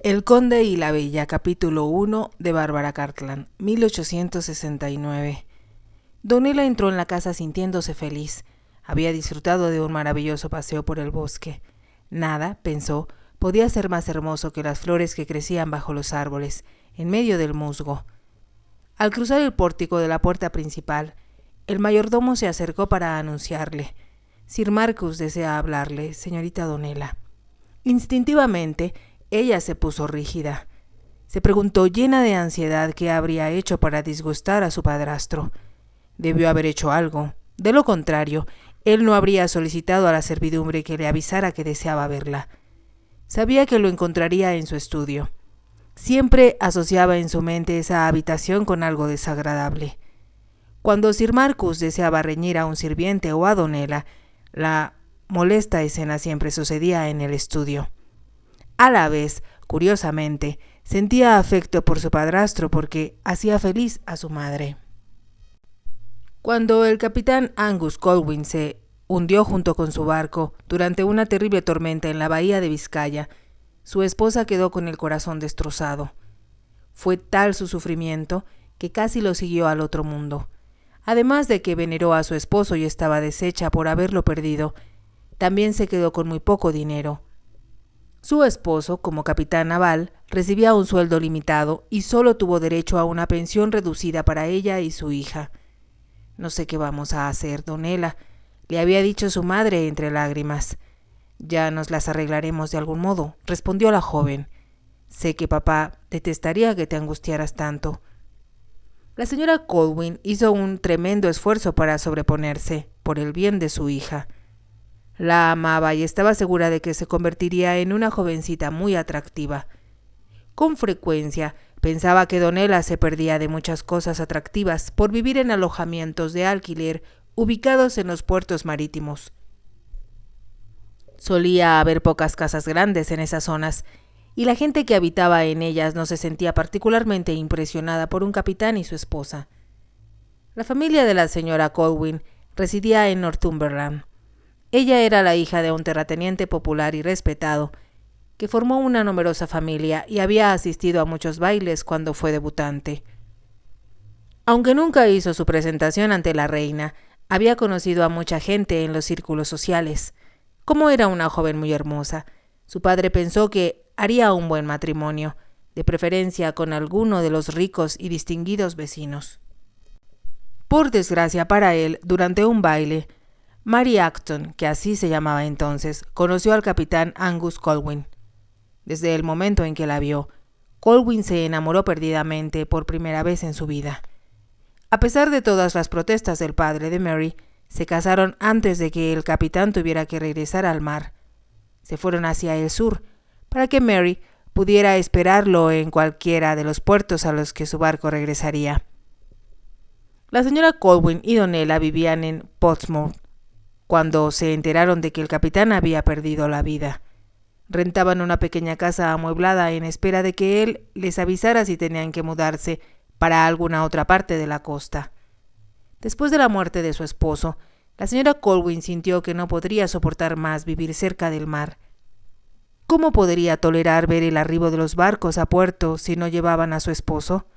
El Conde y la Bella, capítulo 1 de Bárbara Cartland, 1869. Donella entró en la casa sintiéndose feliz. Había disfrutado de un maravilloso paseo por el bosque. Nada, pensó, podía ser más hermoso que las flores que crecían bajo los árboles, en medio del musgo. Al cruzar el pórtico de la puerta principal, el mayordomo se acercó para anunciarle: «Sir Marcus desea hablarle, señorita Donella». Instintivamente, ella se puso rígida. Se preguntó llena de ansiedad qué habría hecho para disgustar a su padrastro. Debió haber hecho algo. De lo contrario, él no habría solicitado a la servidumbre que le avisara que deseaba verla. Sabía que lo encontraría en su estudio. Siempre asociaba en su mente esa habitación con algo desagradable. Cuando Sir Marcus deseaba reñir a un sirviente o a Donella, la molesta escena siempre sucedía en el estudio. A la vez, curiosamente, sentía afecto por su padrastro porque hacía feliz a su madre. Cuando el capitán Angus Colwyn se hundió junto con su barco durante una terrible tormenta en la bahía de Vizcaya, su esposa quedó con el corazón destrozado. Fue tal su sufrimiento que casi lo siguió al otro mundo. Además de que veneró a su esposo y estaba deshecha por haberlo perdido, también se quedó con muy poco dinero. Su esposo, como capitán naval, recibía un sueldo limitado y solo tuvo derecho a una pensión reducida para ella y su hija. «No sé qué vamos a hacer, Donella», le había dicho su madre entre lágrimas. «Ya nos las arreglaremos de algún modo», respondió la joven. «Sé que papá detestaría que te angustiaras tanto». La señora Colwyn hizo un tremendo esfuerzo para sobreponerse, por el bien de su hija. La amaba y estaba segura de que se convertiría en una jovencita muy atractiva. Con frecuencia pensaba que Donella se perdía de muchas cosas atractivas por vivir en alojamientos de alquiler ubicados en los puertos marítimos. Solía haber pocas casas grandes en esas zonas, y la gente que habitaba en ellas no se sentía particularmente impresionada por un capitán y su esposa. La familia de la señora Colwyn residía en Northumberland. Ella era la hija de un terrateniente popular y respetado, que formó una numerosa familia y había asistido a muchos bailes cuando fue debutante. Aunque nunca hizo su presentación ante la reina, había conocido a mucha gente en los círculos sociales. Como era una joven muy hermosa, su padre pensó que haría un buen matrimonio, de preferencia con alguno de los ricos y distinguidos vecinos. Por desgracia para él, durante un baile, Mary Acton, que así se llamaba entonces, conoció al capitán Angus Colwyn. Desde el momento en que la vio, Colwyn se enamoró perdidamente por primera vez en su vida. A pesar de todas las protestas del padre de Mary, se casaron antes de que el capitán tuviera que regresar al mar. Se fueron hacia el sur, para que Mary pudiera esperarlo en cualquiera de los puertos a los que su barco regresaría. La señora Colwyn y Donella vivían en Portsmouth cuando se enteraron de que el capitán había perdido la vida. Rentaban una pequeña casa amueblada en espera de que él les avisara si tenían que mudarse para alguna otra parte de la costa. Después de la muerte de su esposo, la señora Colwyn sintió que no podría soportar más vivir cerca del mar. ¿Cómo podría tolerar ver el arribo de los barcos a puerto si no llevaban a su esposo?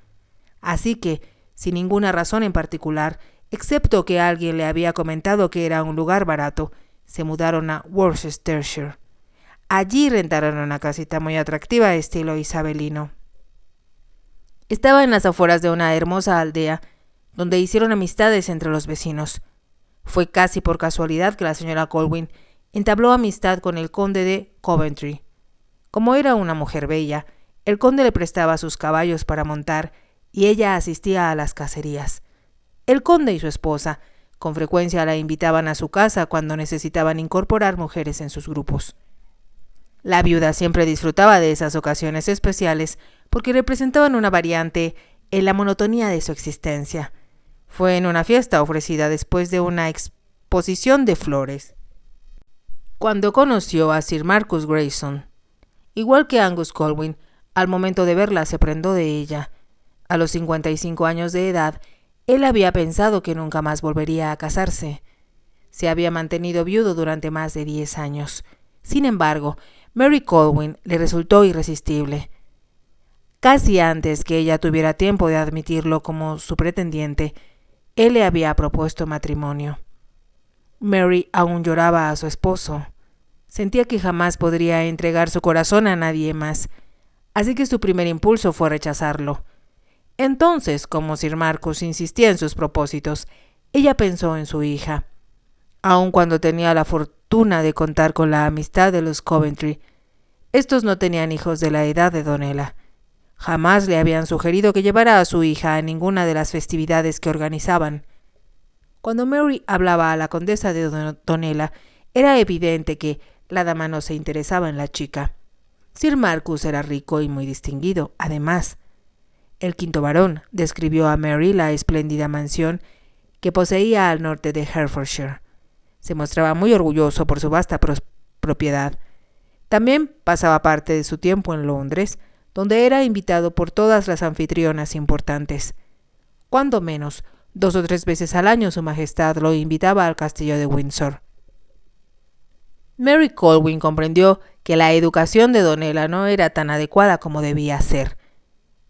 Así que, sin ninguna razón en particular, excepto que alguien le había comentado que era un lugar barato, se mudaron a Worcestershire. Allí rentaron una casita muy atractiva estilo isabelino. Estaba en las afueras de una hermosa aldea, donde hicieron amistades entre los vecinos. Fue casi por casualidad que la señora Colwyn entabló amistad con el conde de Coventry. Como era una mujer bella, el conde le prestaba sus caballos para montar y ella asistía a las cacerías. El conde y su esposa con frecuencia la invitaban a su casa cuando necesitaban incorporar mujeres en sus grupos. La viuda siempre disfrutaba de esas ocasiones especiales porque representaban una variante en la monotonía de su existencia. Fue en una fiesta ofrecida después de una exposición de flores, cuando conoció a Sir Marcus Grayson. Igual que Angus Colwyn, al momento de verla se prendó de ella. A los 55 años de edad, él había pensado que nunca más volvería a casarse. Se había mantenido viudo durante más de 10 años. Sin embargo, Mary Colwyn le resultó irresistible. Casi antes que ella tuviera tiempo de admitirlo como su pretendiente, él le había propuesto matrimonio. Mary aún lloraba a su esposo. Sentía que jamás podría entregar su corazón a nadie más, así que su primer impulso fue rechazarlo. Entonces, como Sir Marcus insistía en sus propósitos, ella pensó en su hija. Aun cuando tenía la fortuna de contar con la amistad de los Coventry, estos no tenían hijos de la edad de Donella. Jamás le habían sugerido que llevara a su hija a ninguna de las festividades que organizaban. Cuando Mary hablaba a la condesa de Donella, era evidente que la dama no se interesaba en la chica. Sir Marcus era rico y muy distinguido. Además, el quinto barón describió a Mary la espléndida mansión que poseía al norte de Hertfordshire. Se mostraba muy orgulloso por su vasta propiedad. También pasaba parte de su tiempo en Londres, donde era invitado por todas las anfitrionas importantes. Cuando menos, 2 o 3 veces al año su majestad lo invitaba al castillo de Windsor. Mary Colwyn comprendió que la educación de Donella no era tan adecuada como debía ser.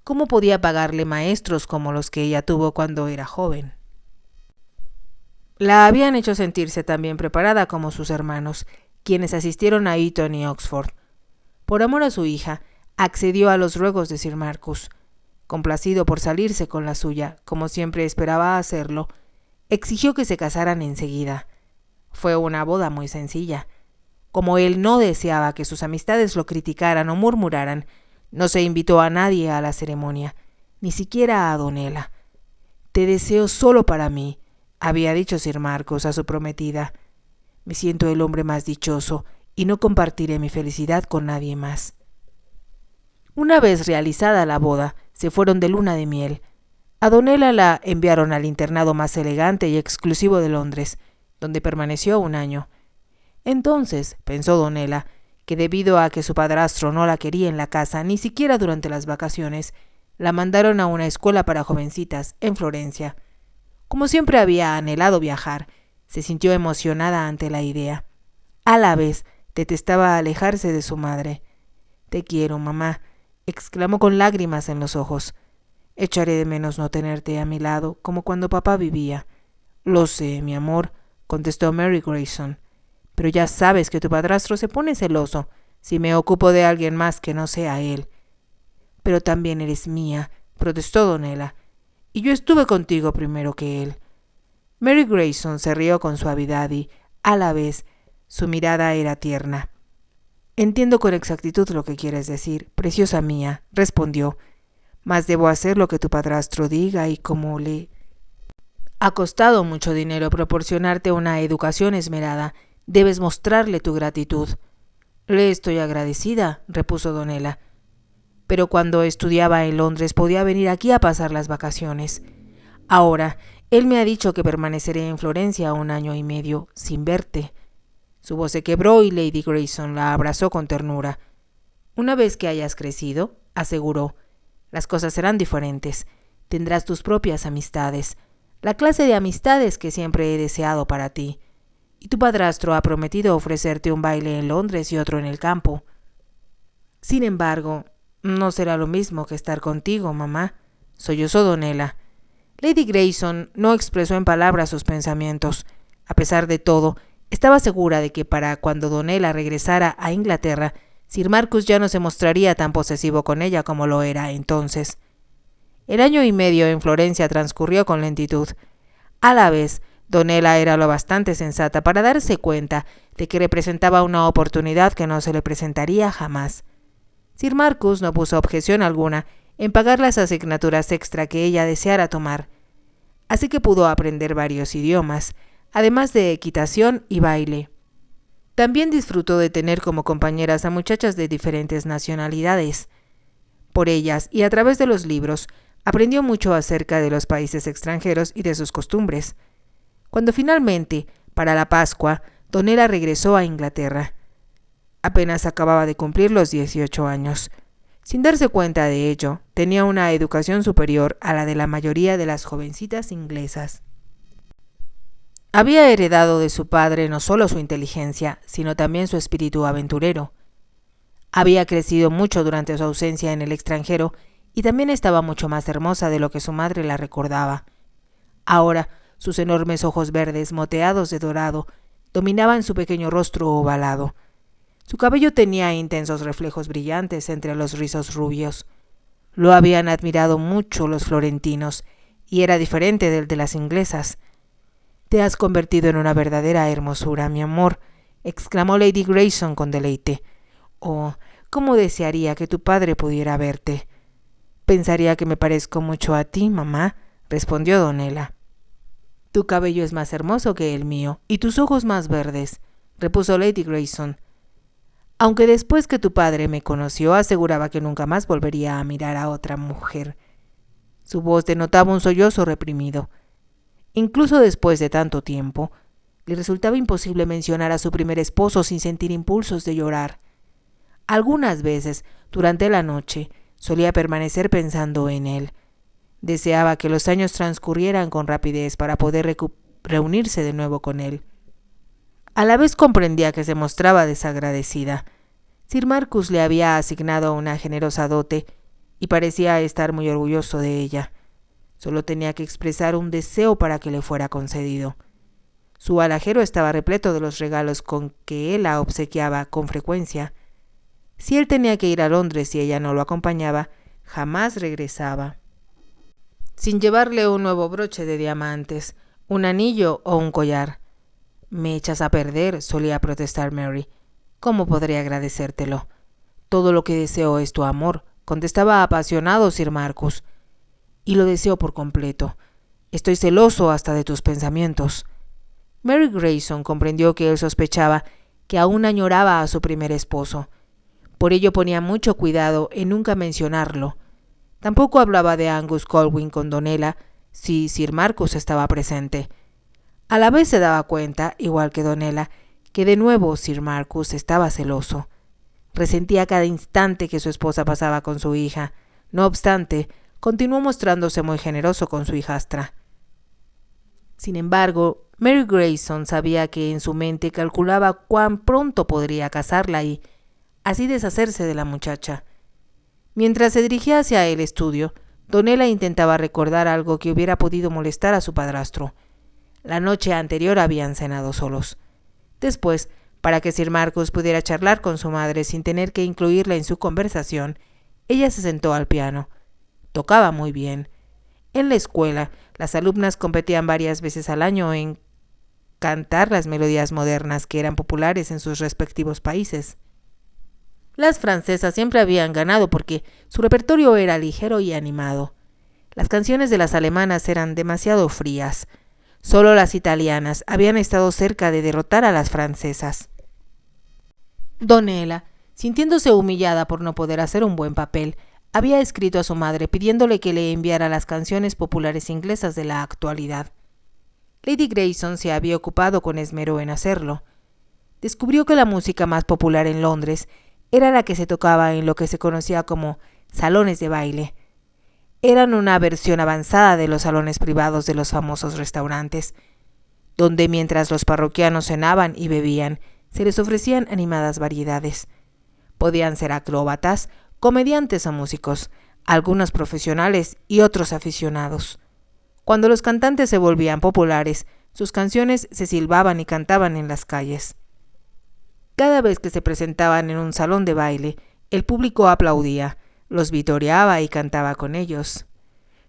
¿Cómo podía pagarle maestros como los que ella tuvo cuando era joven? La habían hecho sentirse tan bien preparada como sus hermanos, quienes asistieron a Eton y Oxford. Por amor a su hija, accedió a los ruegos de Sir Marcus. Complacido por salirse con la suya, como siempre esperaba hacerlo, exigió que se casaran enseguida. Fue una boda muy sencilla. Como él no deseaba que sus amistades lo criticaran o murmuraran, no se invitó a nadie a la ceremonia, ni siquiera a Donella. «Te deseo solo para mí», había dicho Sir Marcus a su prometida. «Me siento el hombre más dichoso y no compartiré mi felicidad con nadie más». Una vez realizada la boda, se fueron de luna de miel. A Donella la enviaron al internado más elegante y exclusivo de Londres, donde permaneció 1 año. Entonces, pensó Donella, que debido a que su padrastro no la quería en la casa, ni siquiera durante las vacaciones, la mandaron a una escuela para jovencitas en Florencia. Como siempre había anhelado viajar, se sintió emocionada ante la idea. A la vez, detestaba alejarse de su madre. «Te quiero, mamá», exclamó con lágrimas en los ojos. «Echaré de menos no tenerte a mi lado, como cuando papá vivía». «Lo sé, mi amor», contestó Mary Grayson. «Pero ya sabes que tu padrastro se pone celoso si me ocupo de alguien más que no sea él». «Pero también eres mía», protestó Donella, «y yo estuve contigo primero que él». Mary Grayson se rió con suavidad y, a la vez, su mirada era tierna. «Entiendo con exactitud lo que quieres decir, preciosa mía», respondió, «mas debo hacer lo que tu padrastro diga y como le ha costado mucho dinero proporcionarte una educación esmerada, debes mostrarle tu gratitud». «Le estoy agradecida», repuso Donella, «pero cuando estudiaba en Londres podía venir aquí a pasar las vacaciones. Ahora, él me ha dicho que permaneceré en Florencia 1 año y medio sin verte». Su voz se quebró y Lady Grayson la abrazó con ternura. «Una vez que hayas crecido», aseguró, «las cosas serán diferentes. Tendrás tus propias amistades, la clase de amistades que siempre he deseado para ti. Y tu padrastro ha prometido ofrecerte un baile en Londres y otro en el campo. Sin embargo, no será lo mismo que estar contigo, mamá», sollozó Donella. Lady Grayson no expresó en palabras sus pensamientos. A pesar de todo, estaba segura de que para cuando Donella regresara a Inglaterra, Sir Marcus ya no se mostraría tan posesivo con ella como lo era entonces. El 1 año y medio en Florencia transcurrió con lentitud. A la vez, Donella era lo bastante sensata para darse cuenta de que representaba una oportunidad que no se le presentaría jamás. Sir Marcus no puso objeción alguna en pagar las asignaturas extra que ella deseara tomar, así que pudo aprender varios idiomas, además de equitación y baile. También disfrutó de tener como compañeras a muchachas de diferentes nacionalidades. Por ellas y a través de los libros, aprendió mucho acerca de los países extranjeros y de sus costumbres. Cuando finalmente, para la Pascua, Donella regresó a Inglaterra. Apenas acababa de cumplir los 18 años. Sin darse cuenta de ello, tenía una educación superior a la de la mayoría de las jovencitas inglesas. Había heredado de su padre no solo su inteligencia, sino también su espíritu aventurero. Había crecido mucho durante su ausencia en el extranjero y también estaba mucho más hermosa de lo que su madre la recordaba. Ahora, sus enormes ojos verdes, moteados de dorado, dominaban su pequeño rostro ovalado. Su cabello tenía intensos reflejos brillantes entre los rizos rubios. Lo habían admirado mucho los florentinos, y era diferente del de las inglesas. «Te has convertido en una verdadera hermosura, mi amor», exclamó Lady Grayson con deleite. «Oh, cómo desearía que tu padre pudiera verte». «Pensaría que me parezco mucho a ti, mamá», respondió Donella. «Tu cabello es más hermoso que el mío, y tus ojos más verdes», repuso Lady Grayson. «Aunque después que tu padre me conoció aseguraba que nunca más volvería a mirar a otra mujer». Su voz denotaba un sollozo reprimido. Incluso después de tanto tiempo, le resultaba imposible mencionar a su primer esposo sin sentir impulsos de llorar. Algunas veces, durante la noche, solía permanecer pensando en él. Deseaba que los años transcurrieran con rapidez para poder reunirse de nuevo con él. A la vez comprendía que se mostraba desagradecida. Sir Marcus le había asignado una generosa dote y parecía estar muy orgulloso de ella. Solo tenía que expresar un deseo para que le fuera concedido. Su alajero estaba repleto de los regalos con que él la obsequiaba con frecuencia. Si él tenía que ir a Londres y ella no lo acompañaba, jamás regresaba sin llevarle un nuevo broche de diamantes, un anillo o un collar. «Me echas a perder», solía protestar Mary. «¿Cómo podré agradecértelo?» «Todo lo que deseo es tu amor», contestaba apasionado Sir Marcus. «Y lo deseo por completo. Estoy celoso hasta de tus pensamientos». Mary Grayson comprendió que él sospechaba que aún añoraba a su primer esposo. Por ello ponía mucho cuidado en nunca mencionarlo. Tampoco hablaba de Angus Colwyn con Donella si Sir Marcus estaba presente. A la vez se daba cuenta, igual que Donella, que de nuevo Sir Marcus estaba celoso. Resentía cada instante que su esposa pasaba con su hija. No obstante, continuó mostrándose muy generoso con su hijastra. Sin embargo, Mary Grayson sabía que en su mente calculaba cuán pronto podría casarla y así deshacerse de la muchacha. Mientras se dirigía hacia el estudio, Donella intentaba recordar algo que hubiera podido molestar a su padrastro. La noche anterior habían cenado solos. Después, para que Sir Marcus pudiera charlar con su madre sin tener que incluirla en su conversación, ella se sentó al piano. Tocaba muy bien. En la escuela, las alumnas competían varias veces al año en cantar las melodías modernas que eran populares en sus respectivos países. Las francesas siempre habían ganado porque su repertorio era ligero y animado. Las canciones de las alemanas eran demasiado frías. Solo las italianas habían estado cerca de derrotar a las francesas. Donella, sintiéndose humillada por no poder hacer un buen papel, había escrito a su madre pidiéndole que le enviara las canciones populares inglesas de la actualidad. Lady Grayson se había ocupado con esmero en hacerlo. Descubrió que la música más popular en Londres era la que se tocaba en lo que se conocía como salones de baile. Eran una versión avanzada de los salones privados de los famosos restaurantes, donde mientras los parroquianos cenaban y bebían, se les ofrecían animadas variedades. Podían ser acróbatas, comediantes o músicos, algunos profesionales y otros aficionados. Cuando los cantantes se volvían populares, sus canciones se silbaban y cantaban en las calles. Cada vez que se presentaban en un salón de baile, el público aplaudía, los vitoreaba y cantaba con ellos.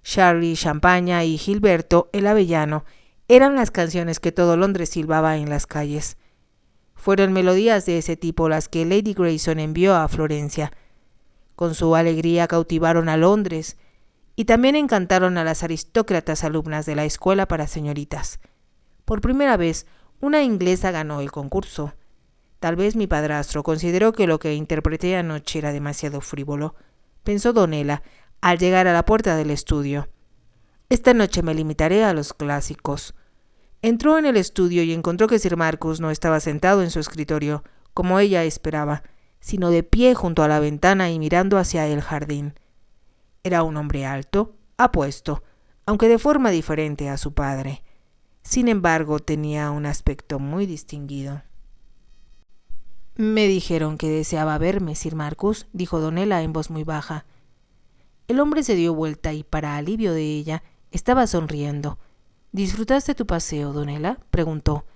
Charlie, Champaña y Gilberto, el Avellano, eran las canciones que todo Londres silbaba en las calles. Fueron melodías de ese tipo las que Lady Grayson envió a Florencia. Con su alegría cautivaron a Londres y también encantaron a las aristócratas alumnas de la escuela para señoritas. Por primera vez, una inglesa ganó el concurso. Tal vez mi padrastro consideró que lo que interpreté anoche era demasiado frívolo, pensó Donella al llegar a la puerta del estudio. Esta noche me limitaré a los clásicos. Entró en el estudio y encontró que Sir Marcus no estaba sentado en su escritorio, como ella esperaba, sino de pie junto a la ventana y mirando hacia el jardín. Era un hombre alto, apuesto, aunque de forma diferente a su padre. Sin embargo, tenía un aspecto muy distinguido. «Me dijeron que deseaba verme, Sir Marcus», dijo Donella en voz muy baja. El hombre se dio vuelta y, para alivio de ella, estaba sonriendo. ¿Disfrutaste tu paseo, Donella?, preguntó.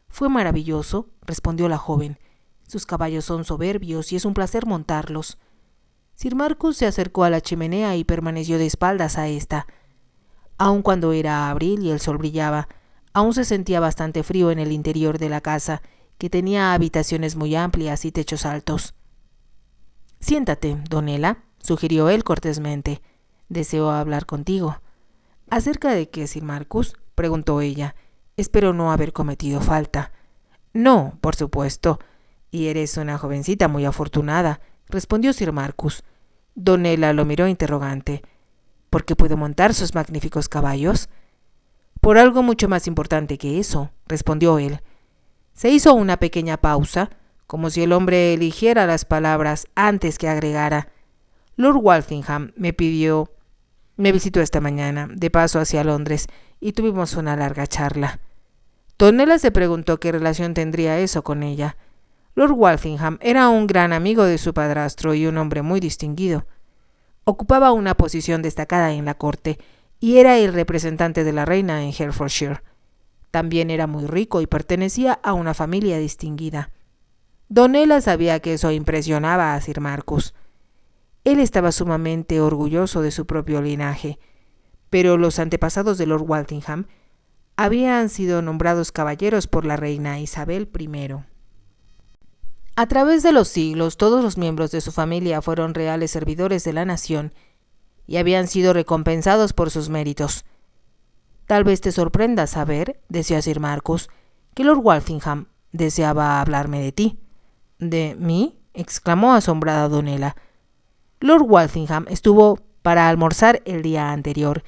Fue maravilloso, respondió la joven. Sus caballos son soberbios y es un placer montarlos. Sir Marcus se acercó a la chimenea y permaneció de espaldas a ésta. Aun cuando era abril y el sol brillaba, aún se sentía bastante frío en el interior de la casa, que tenía habitaciones muy amplias y techos altos. Siéntate, Donella, sugirió él cortésmente. Deseo hablar contigo. ¿Acerca de qué, Sir Marcus?, preguntó ella. Espero no haber cometido falta. No, por supuesto. Y eres una jovencita muy afortunada, respondió Sir Marcus. Donella lo miró interrogante. ¿Por qué puedo montar sus magníficos caballos? Por algo mucho más importante que eso, respondió él. Se hizo una pequeña pausa, como si el hombre eligiera las palabras antes que agregara. Lord Walsingham me visitó esta mañana, de paso hacia Londres, y tuvimos una larga charla. Donella se preguntó qué relación tendría eso con ella. Lord Walsingham era un gran amigo de su padrastro y un hombre muy distinguido. Ocupaba una posición destacada en la corte y era el representante de la reina en Hertfordshire. También era muy rico y pertenecía a una familia distinguida. Donella sabía que eso impresionaba a Sir Marcus. Él estaba sumamente orgulloso de su propio linaje, pero los antepasados de Lord Walsingham habían sido nombrados caballeros por la reina Isabel I. A través de los siglos, todos los miembros de su familia fueron reales servidores de la nación y habían sido recompensados por sus méritos. Tal vez te sorprenda saber, decía Sir Marcus, que Lord Walsingham deseaba hablarme de ti. ¿De mí?, exclamó asombrada Donella. Lord Walsingham estuvo para almorzar el día anterior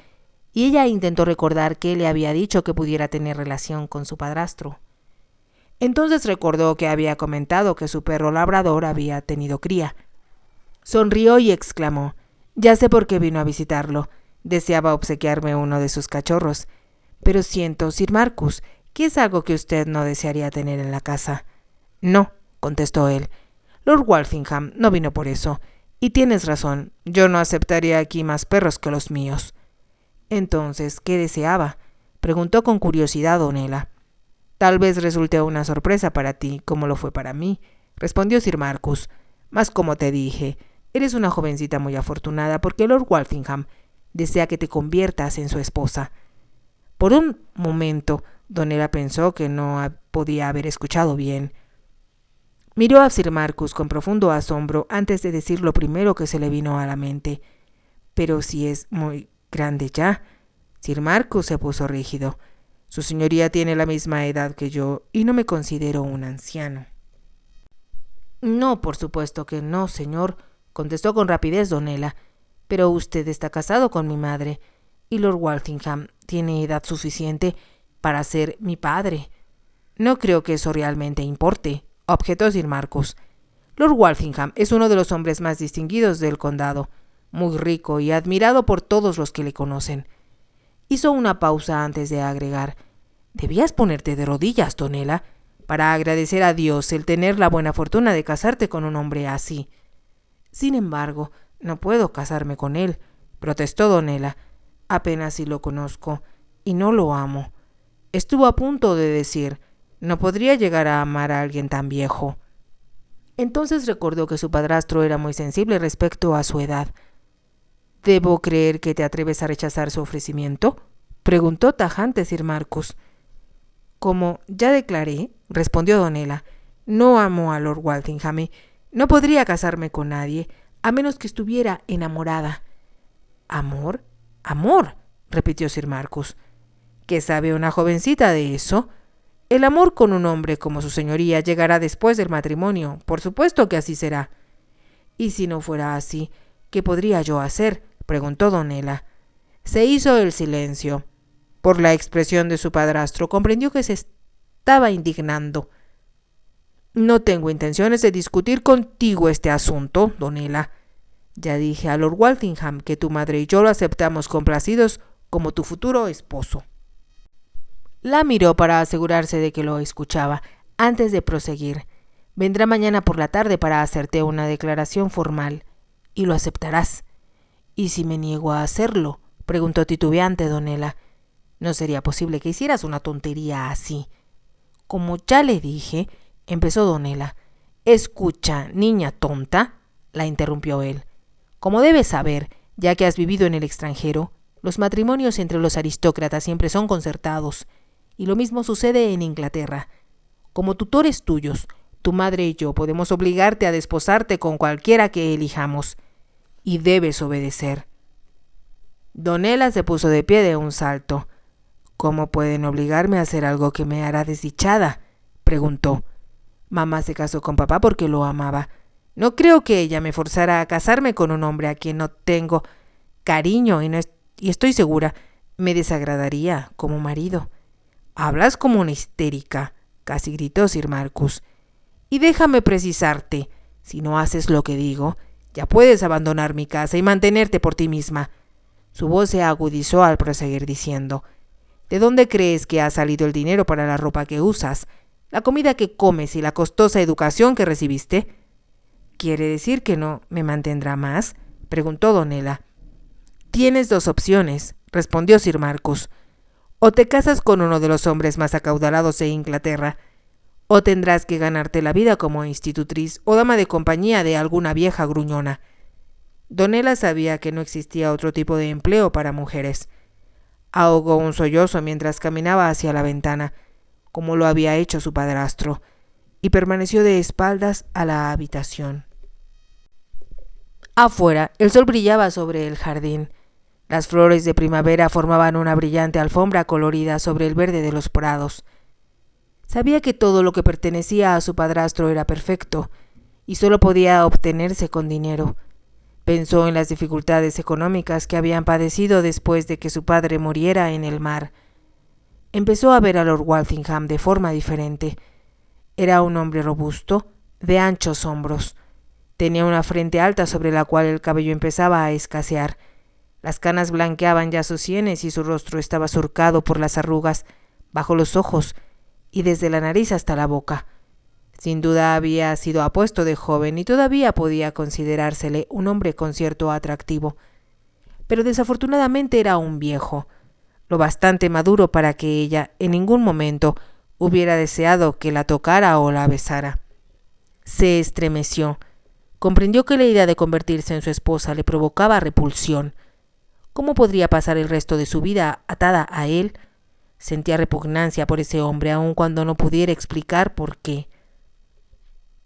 y ella intentó recordar qué le había dicho que pudiera tener relación con su padrastro. Entonces recordó que había comentado que su perro labrador había tenido cría. Sonrió y exclamó: «Ya sé por qué vino a visitarlo. Deseaba obsequiarme uno de sus cachorros. Pero siento, Sir Marcus, que es algo que usted no desearía tener en la casa». «No», contestó él. «Lord Walsingham no vino por eso. Y tienes razón, yo no aceptaría aquí más perros que los míos». «Entonces, ¿qué deseaba?», preguntó con curiosidad Donella. «Tal vez resulte una sorpresa para ti, como lo fue para mí», respondió Sir Marcus. «Mas como te dije, eres una jovencita muy afortunada porque Lord Walsingham desea que te conviertas en su esposa». Por un momento, Donella pensó que no podía haber escuchado bien. Miró a Sir Marcus con profundo asombro antes de decir lo primero que se le vino a la mente. «Pero si es muy grande ya». Sir Marcus se puso rígido. «Su señoría tiene la misma edad que yo y no me considero un anciano». «No, por supuesto que no, señor», contestó con rapidez Donella. «Pero usted está casado con mi madre y Lord Walsingham tiene edad suficiente para ser mi padre». «No creo que eso realmente importe», objetó Sir Marcus. «Lord Walsingham es uno de los hombres más distinguidos del condado, muy rico y admirado por todos los que le conocen». Hizo una pausa antes de agregar: «Debías ponerte de rodillas, Donella, para agradecer a Dios el tener la buena fortuna de casarte con un hombre así». «Sin embargo, no puedo casarme con él», protestó Donella. «Apenas si lo conozco y no lo amo». Estuvo a punto de decir: «No podría llegar a amar a alguien tan viejo». Entonces recordó que su padrastro era muy sensible respecto a su edad. «¿Debo creer que te atreves a rechazar su ofrecimiento?», preguntó tajante Sir Marcus. «Como ya declaré», respondió Donella, «no amo a Lord Walsingham y no podría casarme con nadie, a menos que estuviera enamorada». «¿Amor? ¿Amor?», repitió Sir Marcus. «¿Qué sabe una jovencita de eso? El amor con un hombre como su señoría llegará después del matrimonio, por supuesto que así será». «Y si no fuera así, ¿qué podría yo hacer?», preguntó Donella. Se hizo el silencio. Por la expresión de su padrastro comprendió que se estaba indignando. «No tengo intenciones de discutir contigo este asunto, Donella. Ya dije a Lord Walsingham que tu madre y yo lo aceptamos complacidos como tu futuro esposo». La miró para asegurarse de que lo escuchaba antes de proseguir. «Vendrá mañana por la tarde para hacerte una declaración formal y lo aceptarás. ¿Y si me niego a hacerlo?, preguntó titubeante Donela. No sería posible que hicieras una tontería así. Como ya le dije, empezó Donela. Escucha, niña tonta, la interrumpió él. Como debes saber, ya que has vivido en el extranjero, los matrimonios entre los aristócratas siempre son concertados, y lo mismo sucede en Inglaterra. Como tutores tuyos, tu madre y yo podemos obligarte a desposarte con cualquiera que elijamos, y debes obedecer. Donela se puso de pie de un salto. ¿Cómo pueden obligarme a hacer algo que me hará desdichada?, preguntó. Mamá se casó con papá porque lo amaba. No creo que ella me forzara a casarme con un hombre a quien no tengo cariño y estoy segura, me desagradaría como marido. Hablas como una histérica, casi gritó Sir Marcus. Y déjame precisarte, si no haces lo que digo, ya puedes abandonar mi casa y mantenerte por ti misma. Su voz se agudizó al proseguir diciendo: ¿de dónde crees que ha salido el dinero para la ropa que usas, la comida que comes y la costosa educación que recibiste? ¿Quiere decir que no me mantendrá más?, preguntó Donela. Tienes dos opciones, respondió Sir Marcus. O te casas con uno de los hombres más acaudalados de Inglaterra, o tendrás que ganarte la vida como institutriz o dama de compañía de alguna vieja gruñona. Donela sabía que no existía otro tipo de empleo para mujeres. Ahogó un sollozo mientras caminaba hacia la ventana, como lo había hecho su padrastro, y permaneció de espaldas a la habitación. Afuera, el sol brillaba sobre el jardín. Las flores de primavera formaban una brillante alfombra colorida sobre el verde de los prados. Sabía que todo lo que pertenecía a su padrastro era perfecto, y solo podía obtenerse con dinero. Pensó en las dificultades económicas que habían padecido después de que su padre muriera en el mar. Empezó a ver a Lord Walsingham de forma diferente. Era un hombre robusto, de anchos hombros. Tenía una frente alta sobre la cual el cabello empezaba a escasear. Las canas blanqueaban ya sus sienes y su rostro estaba surcado por las arrugas bajo los ojos y desde la nariz hasta la boca. Sin duda había sido apuesto de joven y todavía podía considerársele un hombre con cierto atractivo. Pero desafortunadamente era un viejo, lo bastante maduro para que ella en ningún momento hubiera deseado que la tocara o la besara. Se estremeció. Comprendió que la idea de convertirse en su esposa le provocaba repulsión. ¿Cómo podría pasar el resto de su vida atada a él? Sentía repugnancia por ese hombre, aun cuando no pudiera explicar por qué.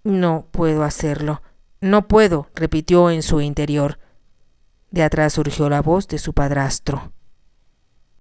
No puedo hacerlo. No puedo, repitió en su interior. De atrás surgió la voz de su padrastro.